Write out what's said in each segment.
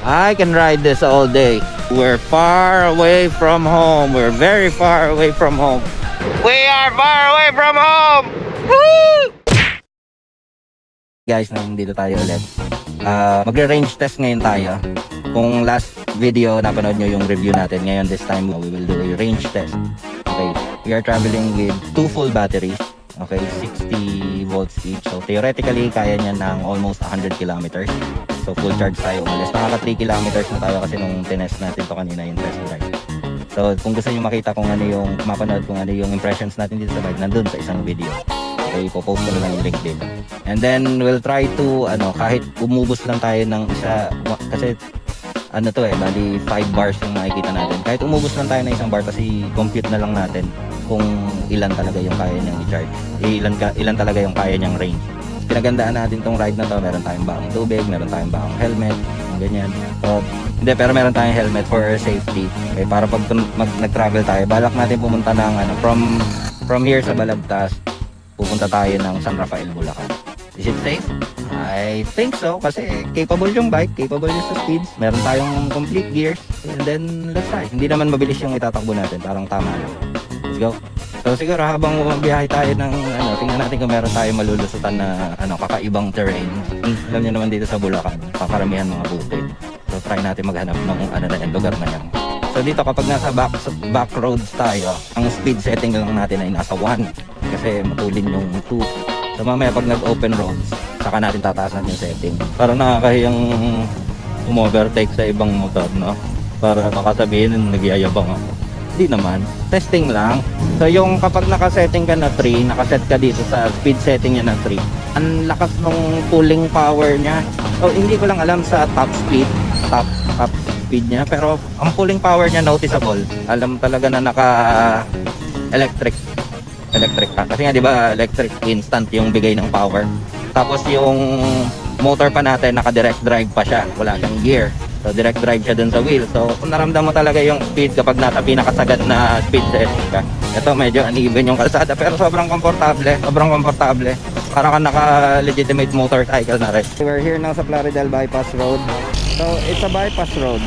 I can ride this all day. We're far away from home. We're very far away from home. We are far away from home! Woo! Guys, nandito tayo ulit. Magre-range test ngayon tayo. Kung last video napanood nyo yung review natin, ngayon this time we will do a range test. Okay, we are traveling with 2 full batteries. Okay, 60 volts each. So theoretically, kaya niya ng almost 100 kilometers. So full charge tayo umalis. Nakaka 3 kilometers na tayo kasi nung tinest natin to kanina yung test drive. So kung gusto niyo makita kung ano yung mapanood, kung ano yung impressions natin dito sa bike, nandun sa isang video. Okay, ipopost ko na lang yung link dito. And then we'll try to kahit umubos lang tayo ng isa, kasi bali 5 bars yung makikita natin. Kahit umubos lang tayo ng isang bar, kasi compute na lang natin kung ilan talaga yung kaya niyang i-charge. Ilan talaga yung kaya niyang range. Pinagandaan natin tong ride na to, meron tayong baong tubig, meron tayong baong helmet, ganyan. So, pero meron tayong helmet for safety. Okay, para pag nag-travel tayo, balak natin pumunta ng from here sa Balagtas, pupunta tayo ng San Rafael, Bulacan. Is it safe? I think so, kasi capable yung bike, capable yung sa speeds, meron tayong complete gears, and then let's try. Hindi naman mabilis yung itatakbo natin, parang tama lang. Let's go. So siguro habang biyahe tayo ng tingnan natin kung meron tayong malulusutan na kakaibang terrain. Alam niyo naman dito sa Bulacan, pakaramihan mga bukid. So try natin maghanap ng lugar na yan. So dito kapag nasa back roads tayo, ang speed setting lang natin ay nasa 1 kasi matulin yung 2. So mamaya pag nag-open roads, saka natin tataasan yung setting. Parang nakakahiyang umovertake sa ibang motor, no? Para makasabihin nagyayabang ako. Hindi naman, testing lang. So yung kapag nakasetting ka na 3, nakaset ka dito sa speed setting niya na 3, ang lakas ng pulling power niya. So hindi ko lang alam sa top speed niya, pero ang pulling power niya noticeable. Alam talaga na naka electric ka. Kasi nga 'di ba, electric instant yung bigay ng power. Tapos yung motor pa natin naka direct drive pa siya, wala siyang gear. So direct drive siya dun sa wheel. So kung naramdam mo talaga yung speed kapag nasa pinakasagad na speed setting ka. Ito medyo uneven yung kalsada, pero sobrang komportable. Parang ka naka-legitimate motorcycle na rin. We're here now sa Plaridel Bypass Road. So it's a bypass road.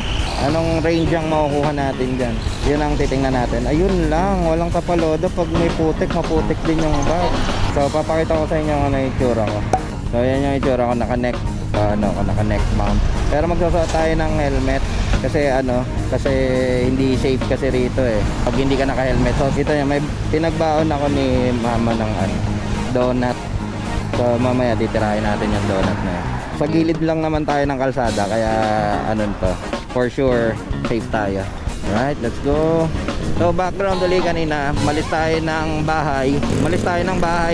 Anong range ang makukuha natin dyan? Yun ang titingnan natin. Ayun lang, walang tapalodo. Pag may putik, maputik din yung bike. So papakita ko sa inyo ano yung itsura ko. So yan yung itsura ko, naka-neck mount. Pero magsusuot tayo ng helmet kasi hindi safe kasi rito pag hindi ka naka-helmet. So dito may pinagbaon ako ni mama ng donut. So mamaya titirahin natin yung donut na yun. Sa gilid lang naman tayo ng kalsada, kaya for sure safe tayo. Alright, let's go. So background ulit, kanina malis tayo ng bahay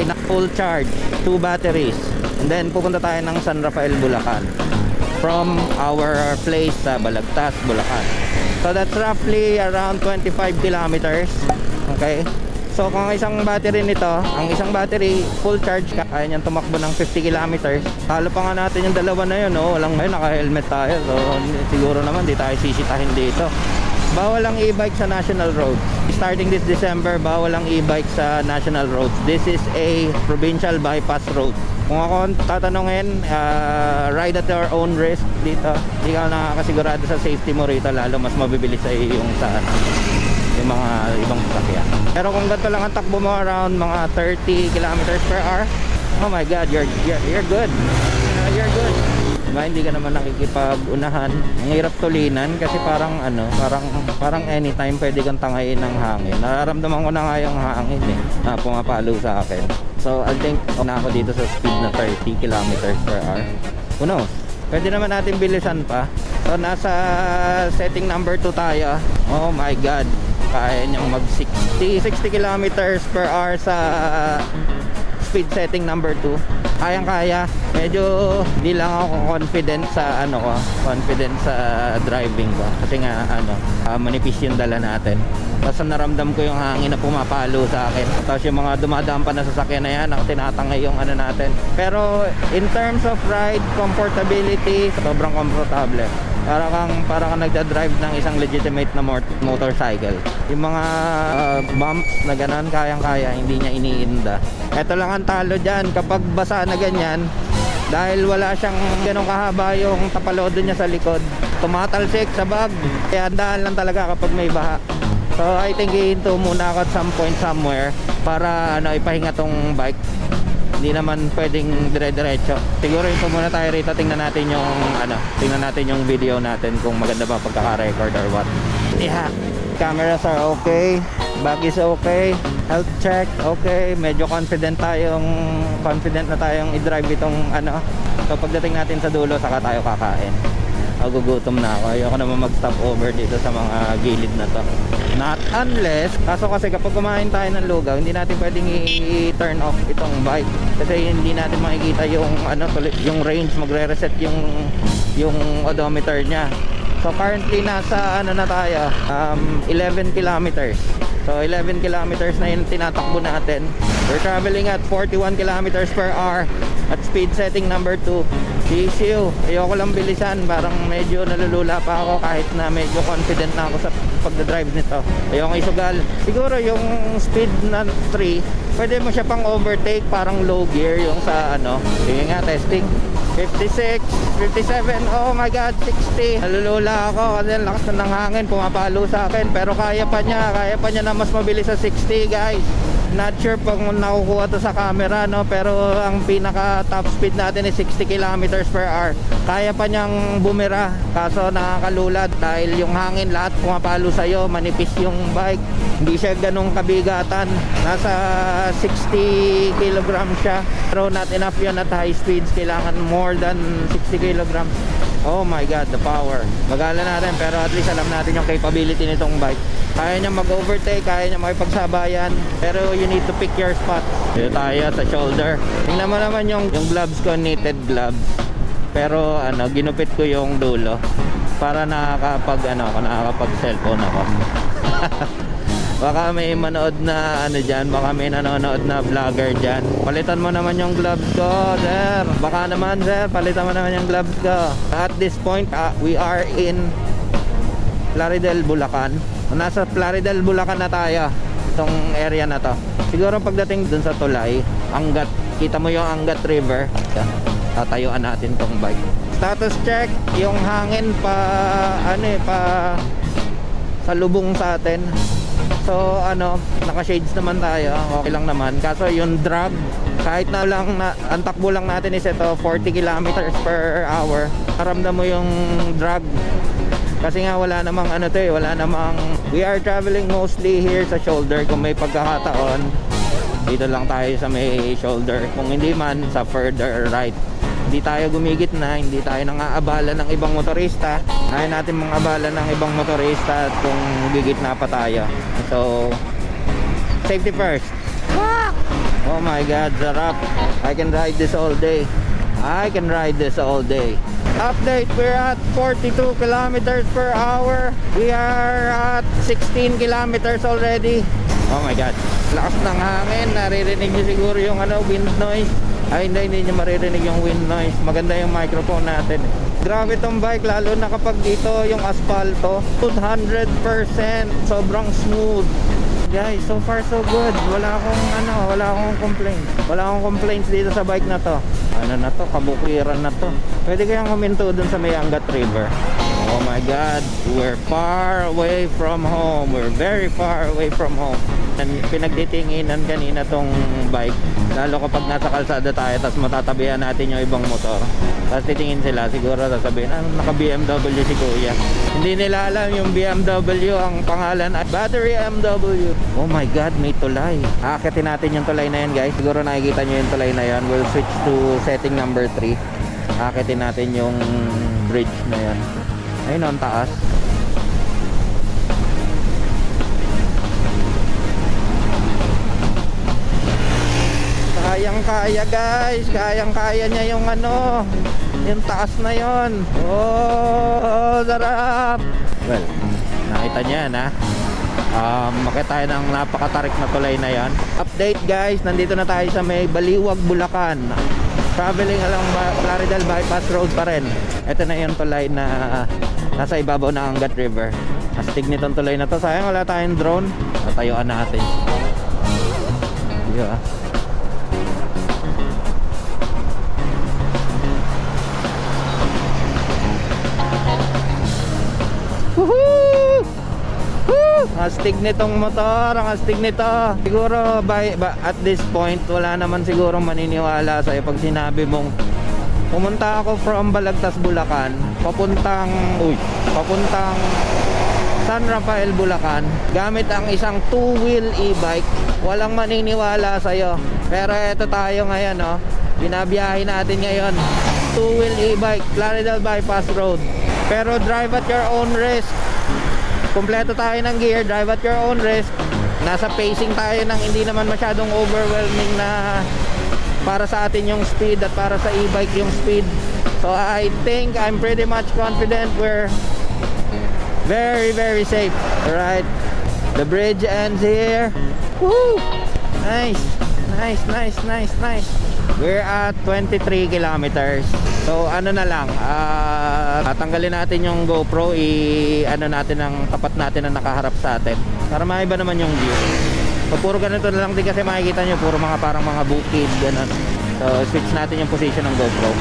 na full charge, 2 batteries, and then pupunta tayo ng San Rafael, Bulacan from our place sa Balagtas, Bulacan. So that's roughly around 25 kilometers. Okay, so kung isang battery full charge ka, kaya niyang tumakbo ng 50 kilometers. Talo pa nga natin yung dalawa na yun, naka-helmet tayo. So siguro naman di tayo sisitahin dito. Bawal ang e-bike sa national roads. Starting this December, bawal ang e-bike sa national roads. This is a provincial bypass road. Kung ako tatanungin, ride at your own risk dito. Hindi ka nakakasigurado sa safety mo rito, lalo mas mabibilis sa yung mga ibang sasakyan. Pero kung ganito lang ang takbo mo, around mga 30 kilometers per hour, oh my god, you're good. You're good. Diba, hindi ka naman nakikipag-unahan. Ang hirap tulinan kasi parang anytime pwede kang tangayin ng hangin. Nararamdaman ko na nga yung hangin na pumapalo sa akin. So I think na ako dito sa speed na 30 kilometers per hour. Who knows? Pwede naman natin bilisan pa. So nasa setting number 2 tayo. Oh my god, kaya niyang mag 60 kilometers per hour sa speed setting number 2. Kayang-kaya. Medyo di lang ako confident sa driving ko kasi nga manipis yung dala natin. Tapos naramdam ko yung hangin na pumapalo sa akin. Tapos yung mga dumadaan pa na sasakyan na yan, tinatangay yung natin. Pero in terms of ride comfortability, sobrang komportable. Para kang nagda-drive ng isang legitimate na motorcycle. Yung mga bumps na gano'n, kayang-kaya, hindi niya iniinda. Ito lang ang talo dyan, kapag basa na ganyan, dahil wala siyang ganong kahaba yung tapalodo niya sa likod, tumatalsik sa bag. Kaya handaan lang talaga kapag may baha. So I think ihinto muna ako at some point somewhere para ipahinga tong bike. Hindi naman pwedeng dire-diretso. Siguro ito muna tayo rito, tingnan natin yung video natin kung maganda ba pagkaka-record or what. Yeah, cameras are okay, bag is okay, health check okay, medyo confident na tayong i-drive itong So pagdating natin sa dulo, saka tayo kakain. Gugutom na ako. Ayoko naman mag-stop over dito sa mga gilid na to. Not unless, kasi kapag kumain tayo ng lugaw, hindi natin pwedeng i-turn off itong bike. Kasi hindi natin makikita yung range, magre-reset yung odometer niya. So currently nasa na tayo, 11 kilometers. So 11 kilometers na yung tinatakbo natin. We're traveling at 41 kilometers per hour at speed setting number 2. Issue, ayoko lang bilisan, parang medyo nalulula pa ako kahit na medyo confident na ako sa pagdadrive nito. Ayoko isugal. Siguro yung speed na 3, pwede mo siya pang overtake, parang low gear yung sa Sige nga, testing. 56, 57, oh my god, 60. Nalulula ako kasi ang lakas ng hangin, pumapalo sa akin. Pero kaya pa niya na mas mabilis sa 60, guys. Not sure kung nakukuha to sa camera, pero ang pinaka top speed natin is 60 kilometers per hour. Kaya pa niyang bumira, kaso nakakalulad dahil yung hangin lahat pumapalo sa'yo, manipis yung bike. Hindi siya ganong kabigatan, nasa 60 kilograms siya, pero not enough yun at high speeds. Kailangan more than 60 kilograms. Oh my god, the power. Magala natin, pero at least alam natin yung capability nitong bike. Kaya niya mag-overtake, kaya niya makipagsabayan, pero you need to pick your spot. Dito tayo sa shoulder. Tingnan mo naman yung gloves ko, knitted gloves. Pero ginupit ko yung dulo para nakakapag cellphone ako. Baka may manood na dyan, baka may nanonood na vlogger dyan. Palitan mo naman yung gloves ko, sir. Baka naman, sir, palitan mo naman yung gloves ko. At this point, we are in Plaridel, Bulacan. Nasa Plaridel, Bulacan na tayo, itong area na to. Siguro pagdating dun sa tulay, kita mo yung Angat River. Tatayuan natin tong bike. Status check, yung hangin pa salubong sa atin. So naka-shades naman tayo, okay lang naman. Kaso yung drag, kahit na lang ang takbo lang natin is ito 40 kilometers per hour. Maramdam mo yung drag. Kasi nga wala namang we are traveling mostly here sa shoulder. Kung may pagkakataon, dito lang tayo sa may shoulder. Kung hindi man, sa further right. Hindi tayo gumigitna, hindi tayo nangaabala ng ibang motorista. Ayaw natin mangabala ng ibang motorista at kung gigitna pa tayo. So, safety first. Oh my god, sarap. I can ride this all day. Update, we're at 42 kilometers per hour. We are at 16 kilometers already. Oh my god, lakas ng hangin. Naririnig niyo siguro yung wind noise. Ay hindi niyo maririnig yung wind noise. Maganda yung microphone natin. Grabe tong bike, lalo na kapag dito yung aspalto, 200%, sobrang smooth. Guys, so far so good. Wala akong complaints dito sa bike na to. Na to, kabukiran na to. Pwede kayang huminto dun sa may Angat River. Oh my god, we're far away from home. We're very far away from home. And pinagtitinginan kanina tong bike, lalo kapag nasa kalsada tayo tapos matatabihan natin yung ibang motor, tapos titingin sila, siguro sasabihin naka BMW si kuya. Hindi nila alam yung BMW ang pangalan at battery BMW. Oh my god, may tulay. Aakitin natin yung tulay na yan, guys. Siguro nakikita nyo yung tulay na yan. We'll switch to setting number 3. Aakitin natin yung bridge na yan. Ayun, ang taas. Kayang-kaya, guys. Kayang-kaya niya yung yung taas na yon. Oh, sarap. Well, nakita niya yan, ha. Makita tayo ng napakatarik na tulay na yan. Update, guys. Nandito na tayo sa may Baliwag, Bulacan. Traveling along Plaridel Bypass Road pa rin. Ito na yung tulay na nasa ibabaw ng Angat River. Astig nitong tulay na to. Sayang wala tayong drone. Tatayuan natin. Yeah. Woohoo! Woo! Ang astig nitong motor, ang astig nito. Siguro at this point, wala naman siguro maniniwala sa'yo pag sinabi mong pumunta ako from Balagtas, Bulacan, papuntang San Rafael, Bulacan, gamit ang isang two-wheel e-bike. Walang maniniwala sa'yo. Pero eto tayo ngayon, oh. Binabiyahe natin ngayon. Two-wheel e-bike, Plaridel Bypass Road. Pero drive at your own risk. Kompleto tayo ng gear, drive at your own risk. Nasa pacing tayo ng hindi naman masyadong overwhelming na para sa atin yung speed at para sa e-bike yung speed. So I think I'm pretty much confident we're very, very safe. Alright, the bridge ends here. Woo! Nice, nice, nice, nice, nice. We're at 23 kilometers. So ano na lang, tatanggalin natin yung GoPro, ano natin ang tapat natin na nakaharap sa atin para maiba naman yung view. So puro ganito na lang din kasi makikita nyo, puro mga parang mga bukid, ganun. So switch natin yung position ng GoPro.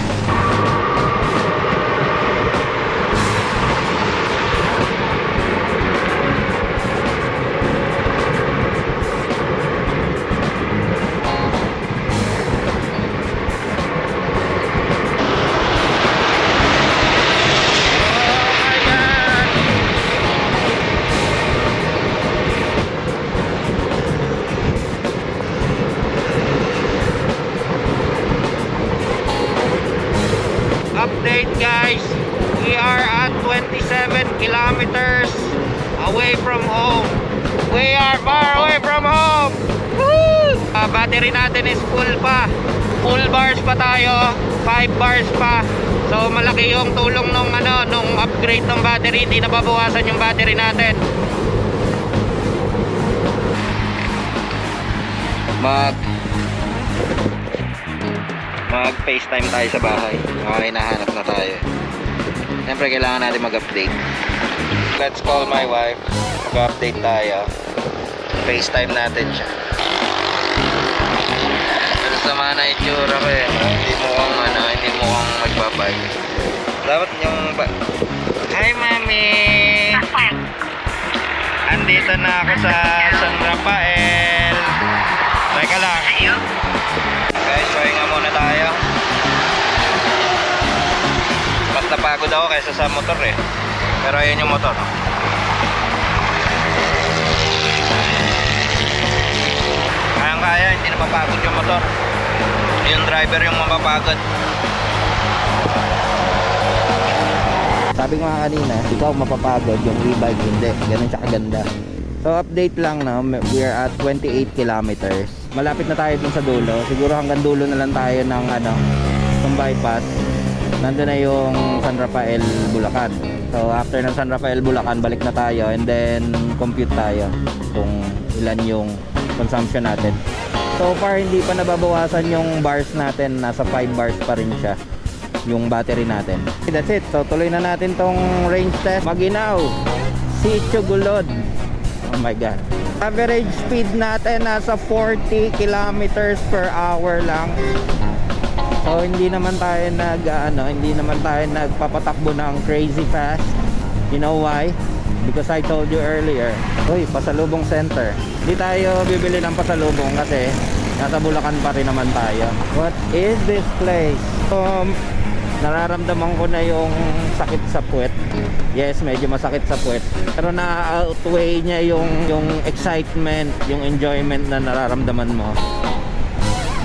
Update guys, we are at 27 kilometers away from home. We are far away from home. Woo! Battery natin is full pa. Full bars pa tayo, 5 bars pa. So malaki yung tulong nung upgrade ng battery, hindi nababawasan yung battery natin. Mag-FaceTime tayo sa bahay. Okay, nahanap na tayo. Siyempre kailangan natin mag-update. Let's call my wife. Mag-update tayo. FaceTime natin siya. Pero sama na itsura ko eh. Hindi mo kang magbabay. Dapat yung Hi mami! Andito na ako sa San Rafael. Teka lang. Guys, pahinga muna tayo. Mas napagod ako kaysa sa motor eh. Pero ayan yung motor. Kaya, hindi na mapagod yung motor. Yung driver yung mapapagod. Sabi ko nga kanina, ikaw mapapagod, yung e-bike hindi. Ganun siya kaganda. So update lang, no? We are at 28 kilometers. Malapit na tayo dun sa dulo. Siguro hanggang dulo na lang tayo ng ng bypass. Nandun na yung San Rafael, Bulacan. So after ng San Rafael, Bulacan, balik na tayo and then compute tayo kung ilan yung consumption natin. So far hindi pa nababawasan yung bars natin. Nasa 5 bars pa rin siya yung battery natin. That's it. So tuloy na natin tong range test. Maguinao, Sitio Gulod. Oh my god. Average speed natin nasa 40 kilometers per hour lang. So hindi naman tayo nagpapatakbo ng crazy fast. You know why? Because I told you earlier. Uy, pasalubong center. Hindi tayo bibili ng pasalubong kasi nasa Bulacan pa rin naman tayo. What is this place? Nararamdaman ko na yung sakit sa puwet. Yes, medyo masakit sa puwet. Pero na-outweigh niya yung excitement, yung enjoyment na nararamdaman mo.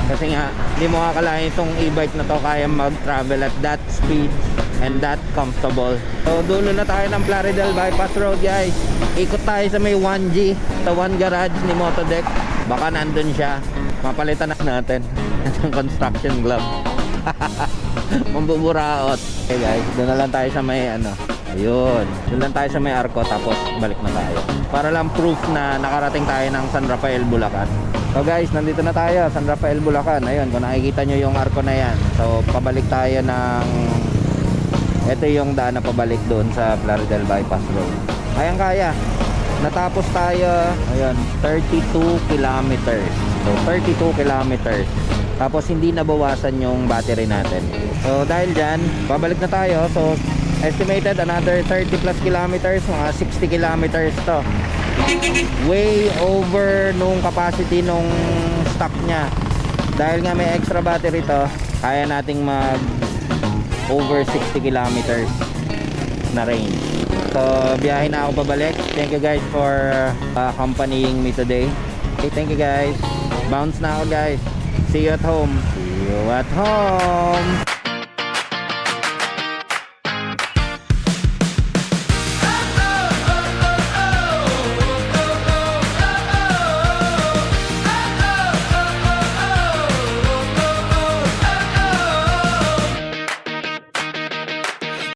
Kasi nga, hindi mo akalain itong e-bike na to kaya mag-travel at that speed and that comfortable. So, dulo na tayo ng Plaridel Bypass Road, guys. Ikot tayo sa may 1G, sa 1 garage ni Motodeck. Baka nandun siya. Mapalitan na natin ng construction glove. Mambuburaot. Okay guys, doon na lang tayo sa may ayun, doon lang tayo sa may arko tapos balik na tayo para lang proof na nakarating tayo ng San Rafael, Bulacan. So guys, nandito na tayo San Rafael, Bulacan. Ayun, kung nakikita nyo yung arko na yan. So pabalik tayo ng ito yung daan na pabalik doon sa Plaridel Bypass Road. Ayan, kaya natapos tayo. Ayun, 32 kilometers. So 32 kilometers. Tapos hindi nabawasan yung battery natin. So dahil dyan, babalik na tayo. So estimated another 30 plus kilometers, mga 60 kilometers to. Way over nung capacity nung stock niya. Dahil nga may extra battery to, kaya nating mag over 60 kilometers na range. So biyahe na ako pabalik. Thank you guys for accompanying me today. Okay, thank you guys. Bounce na ako guys. See you at home. See you at home.